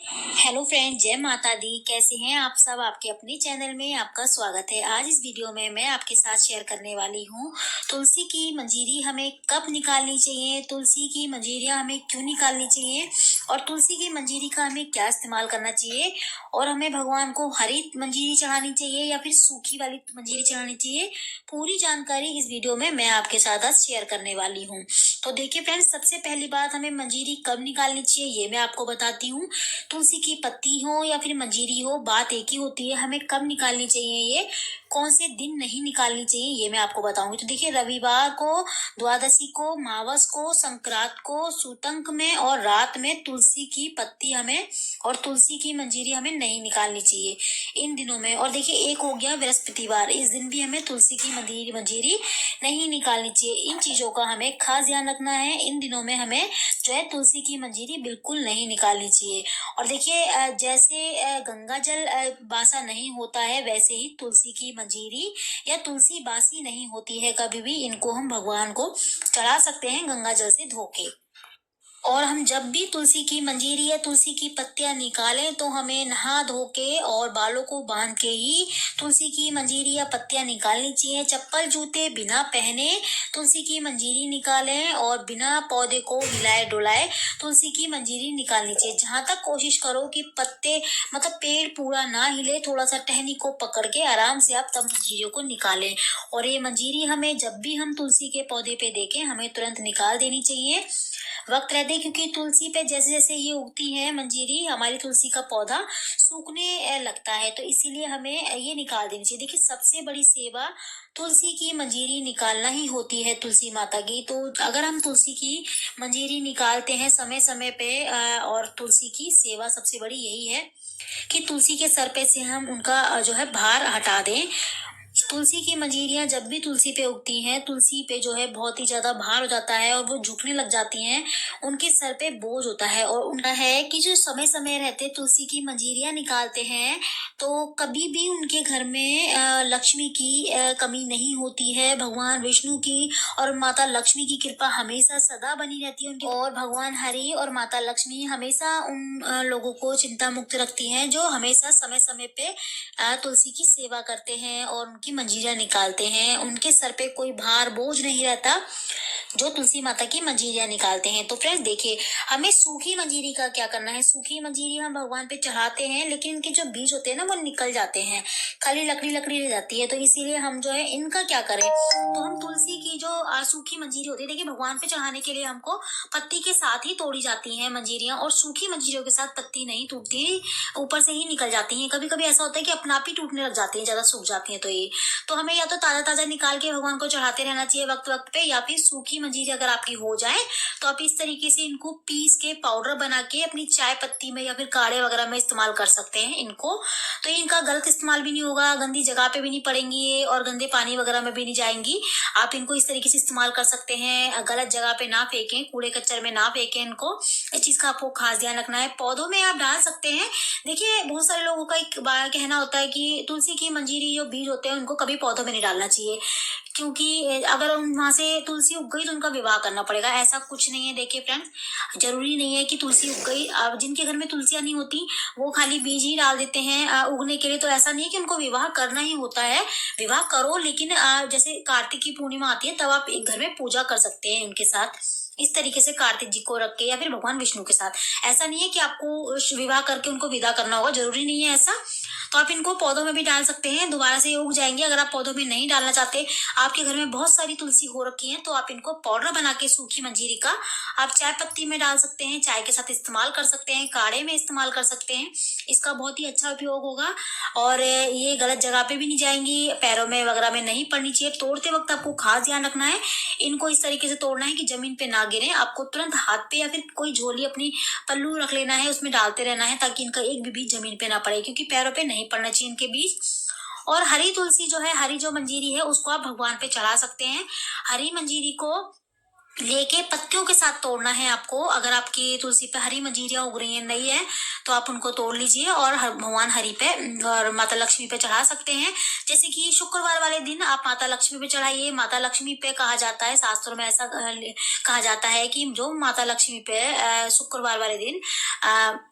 Hello friend, जय माता दी। कैसे हैं आप सब। आपके अपने चैनल में आपका स्वागत है। आज इस वीडियो में मैं आपके साथ शेयर करने वाली हूँ तुलसी की मंजीरी हमें कब निकालनी चाहिए, तुलसी की मंजीरियाँ हमें क्यों निकालनी चाहिए और तुलसी की मंजीरी का हमें क्या इस्तेमाल करना चाहिए और हमें भगवान को हरी मंजीरी चढ़ानी चाहिए या फिर सूखी वाली मंजीरी चढ़ानी चाहिए। पूरी जानकारी इस वीडियो में मैं आपके साथ आज शेयर करने वाली हूँ। तो देखिए फ्रेंड्स, सबसे पहली बात, हमें मंजीरी कब निकालनी चाहिए ये मैं आपको बताती हूँ। तुलसी की पत्ती हो या फिर मंजीरी हो, बात एक ही होती है, हमें कब निकालनी चाहिए, ये कौन से दिन नहीं निकालनी चाहिए ये मैं आपको बताऊंगी। तो देखिए, रविवार को, द्वादशी को, मावस को, संक्रांत को, सूतंक में और रात में तुलसी की पत्ती हमें और तुलसी की मंजीरी हमें नहीं निकालनी चाहिए इन दिनों में। और देखिए, एक हो गया बृहस्पतिवार, इस दिन भी हमें तुलसी की मंजीरी नहीं निकालनी चाहिए। इन चीजों का हमें खास ध्यान रखना है। इन दिनों में हमें जो है तुलसी की मंजीरी बिल्कुल नहीं निकालनी चाहिए। और देखिए, जैसे गंगा जल बासा नहीं होता है, वैसे ही तुलसी की मंजीरी या तुलसी बासी नहीं होती है कभी भी। इनको हम भगवान को चढ़ा सकते हैं गंगा जल से धो के। और हम जब भी तुलसी की मंजीरी या तुलसी की पत्तियां निकालें तो हमें नहा धो के और बालों को बांध के ही तुलसी की मंजीरी या पत्तियां निकालनी चाहिए। चप्पल जूते बिना पहने तुलसी की मंजीरी निकालें और बिना पौधे को हिलाए डुलाए तुलसी की मंजीरी निकालनी चाहिए। जहां तक कोशिश करो कि पत्ते मतलब पेड़ पूरा ना हिले, थोड़ा सा टहनी को पकड़ के आराम से आप तब मंजीरियों को निकालें। और ये मंजीरी हमें जब भी हम तुलसी के पौधे पे देखें हमें तुरंत निकाल देनी चाहिए वक्त रहते, क्योंकि तुलसी पे जैसे जैसे ये उगती है मंजीरी, हमारी तुलसी का पौधा सूखने लगता है, तो इसीलिए हमें ये निकाल देनी चाहिए। देखिए, सबसे बड़ी सेवा तुलसी की मंजीरी निकालना ही होती है तुलसी माता की। तो अगर हम तुलसी की मंजीरी निकालते हैं समय समय पे और तुलसी की सेवा सबसे बड़ी यही है कि तुलसी के सर पे से हम उनका जो है भार हटा दें। तुलसी की मंजीरियां जब भी तुलसी पे उगती हैं, तुलसी पे जो है बहुत ही ज्यादा भार हो जाता है और वो झुकने लग जाती हैं, उनके सर पे बोझ होता है। और उनका है कि जो समय समय रहते तुलसी की मंजीरियां निकालते हैं तो कभी भी उनके घर में लक्ष्मी की कमी नहीं होती है। भगवान विष्णु की और माता लक्ष्मी की कृपा हमेशा सदा बनी रहती है उनके, और भगवान हरि और माता लक्ष्मी हमेशा उन लोगों को चिंता मुक्त रखती हैं जो हमेशा समय समय पे तुलसी की सेवा करते हैं और उनकी मंजीरियां निकालते हैं। उनके सर पे कोई भार बोझ नहीं रहता जो तुलसी माता की मंजीरियां निकालते हैं। तो फ्रेंड्स देखिए, हमें सूखी मंजीरी का क्या करना है। सूखी मंजीरी हम भगवान पे चढ़ाते हैं, लेकिन इनके जो बीज होते हैं ना वो निकल जाते हैं, खाली लकड़ी लकड़ी रह जाती है। तो इसीलिए हम जो है इनका क्या करें, तो हम तुलसी की जो सूखी मंजीरी होती है, देखिए भगवान पे चढ़ाने के लिए हमको पत्ती के साथ ही तोड़ी जाती है मंजीरियां, और सूखी मंजीरियों के साथ पत्ती नहीं टूटती, ऊपर से ही निकल जाती हैं। कभी कभी ऐसा होता है कि अपना आप ही टूटने लग जाती हैं, ज्यादा सूख जाती हैं। तो हमें या तो ताजा ताजा निकाल के भगवान को चढ़ाते रहना चाहिए वक्त वक्त पे, या फिर सूखी मंजीरी अगर आपकी हो जाए तो आप इस तरीके से इनको पीस के पाउडर बना के अपनी चाय पत्ती में या फिर काढ़े वगैरह में इस्तेमाल कर सकते हैं इनको। तो इनका गलत इस्तेमाल भी नहीं होगा, गंदी जगह पे भी नहीं पड़ेंगी ये और गंदे पानी वगैरह में भी नहीं जाएंगी। आप इनको इस तरीके से इस्तेमाल कर सकते हैं, गलत जगह पे ना फेंकें, कूड़े कचरे में ना फेंकें इनको। इस चीज का आपको खास ध्यान रखना है। पौधों में आप डाल सकते हैं। देखिए, बहुत सारे लोगों का एक कहना होता है कि तुलसी की मंजीरी जो बीज होते हैं उनको कभी पौधों में नहीं डालना चाहिए, क्योंकि अगर वहां से तुलसी उग गई तो उनका विवाह करना पड़ेगा। ऐसा कुछ नहीं है। देखिए फ्रेंड्स, जरूरी नहीं है कि तुलसी उग गई, अब जिनके घर में तुलसियां नहीं होती वो खाली बीज ही डाल देते हैं उगने के लिए, तो ऐसा नहीं है कि उनको विवाह करना ही होता है। विवाह करो, लेकिन जैसे कार्तिक की पूर्णिमा आती है तब आप एक घर में पूजा कर सकते हैं उनके साथ, इस तरीके से कार्तिक जी को रख के या फिर भगवान विष्णु के साथ। ऐसा नहीं है कि आपको विवाह करके उनको विदा करना होगा, जरूरी नहीं है ऐसा। तो आप इनको पौधों में भी डाल सकते हैं, दोबारा से ये उग जाएंगे। अगर आप पौधों में नहीं डालना चाहते, आपके घर में बहुत सारी तुलसी हो रखी है, तो आप इनको पाउडर बना के सूखी मंजीरी का आप चाय पत्ती में डाल सकते हैं, चाय के साथ इस्तेमाल कर सकते हैं, काढ़े में इस्तेमाल कर सकते हैं। इसका बहुत ही अच्छा उपयोग होगा और ये गलत जगह पे भी नहीं जाएंगी, पैरों में वगैरह में नहीं पड़नी चाहिए। तोड़ते वक्त आपको खास ध्यान रखना है, इनको इस तरीके से तोड़ना है कि जमीन पे ना गिरे। आपको तुरंत हाथ पे या फिर कोई झोली अपनी पल्लू रख लेना है, उसमें डालते रहना है ताकि इनका एक भी बीज जमीन पे ना पड़े, क्योंकि पैरों पे नहीं पड़ना चाहिए इनके बीज। और हरी तुलसी जो है, हरी जो मंजीरी है उसको आप भगवान पे चढ़ा सकते हैं। हरी मंजीरी को लेके पत्तियों के साथ तोड़ना है आपको। अगर आपकी तुलसी पे हरी मंजीरियां उग रही है नहीं है तो आप उनको तोड़ लीजिए और भगवान हरि पे और माता लक्ष्मी पे चढ़ा सकते हैं। जैसे कि शुक्रवार वाले दिन आप माता लक्ष्मी पे चढ़ाइए। माता लक्ष्मी पे कहा जाता है, शास्त्रों में ऐसा कहा जाता है कि जो माता लक्ष्मी पे शुक्रवार वाले दिन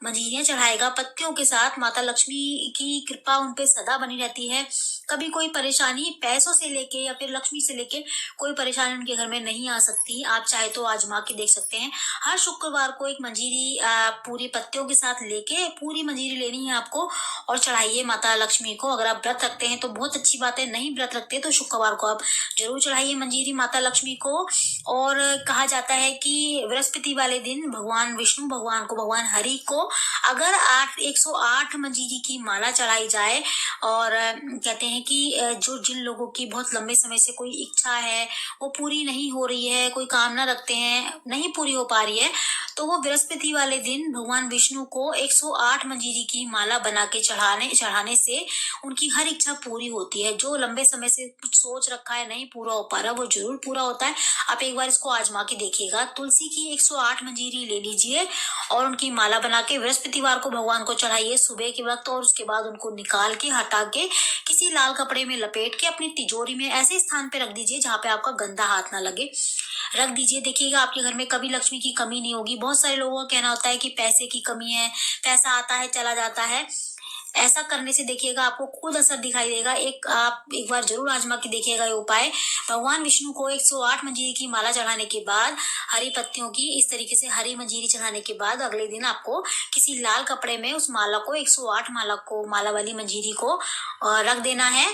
मंजीरियां चढ़ाएगा पत्तियों के साथ, माता लक्ष्मी की कृपा उन पे सदा बनी रहती है। कभी कोई परेशानी पैसों से लेके या फिर लक्ष्मी से लेके कोई परेशानी उनके घर में नहीं आ सकती। आप चाहे तो आजमा के देख सकते हैं। हर शुक्रवार को एक मंजीरी पूरी पत्तियों के साथ लेके पूरी मंजीरी लेनी है आपको और चढ़ाइए माता लक्ष्मी को। अगर आप व्रत रखते हैं तो बहुत अच्छी बात है, नहीं व्रत रखते तो शुक्रवार को आप जरूर चढ़ाइए मंजीरी माता लक्ष्मी को। और कहा जाता है कि बृहस्पति वाले दिन भगवान विष्णु भगवान को, भगवान हरि को अगर 108 मंजीरी की माला चढ़ाई जाए और कहते हैं कि जो जिन लोगों की बहुत लंबे समय से कोई इच्छा है वो पूरी नहीं हो रही है, कोई कामना रखते हैं नहीं पूरी हो पा रही है, तो वो बृहस्पति वाले दिन भगवान विष्णु को 108 मंजीरी की माला बना के चढ़ाने से उनकी हर इच्छा पूरी होती है। जो लंबे समय से कुछ सोच रखा है नहीं पूरा हो पा रहा, वो जरूर पूरा होता है। आप एक बार इसको आजमा के देखिएगा। तुलसी की 108 मंजीरी ले लीजिए और उनकी माला बना के बृहस्पतिवार को भगवान को चढ़ाइए सुबह के वक्त, और उसके बाद उनको निकाल के हटा के किसी लाल कपड़े में लपेट के अपनी तिजोरी में ऐसे स्थान पे रख दीजिए जहाँ पे आपका गंदा हाथ ना लगे। रख दीजिए, देखिएगा आपके घर में कभी लक्ष्मी की कमी नहीं होगी। बहुत सारे लोगों का कहना होता है कि पैसे की कमी है, पैसा आता है चला जाता है। ऐसा करने से देखिएगा आपको खुद असर दिखाई देगा। आप एक बार जरूर आजमा के देखिएगा ये उपाय। भगवान विष्णु को 108 मंजीरी की माला चढ़ाने के बाद, हरी पत्तियों की इस तरीके से हरी मंजीरी चढ़ाने के बाद अगले दिन आपको किसी लाल कपड़े में उस माला को 108 माला वाली मंजीरी को रख देना है।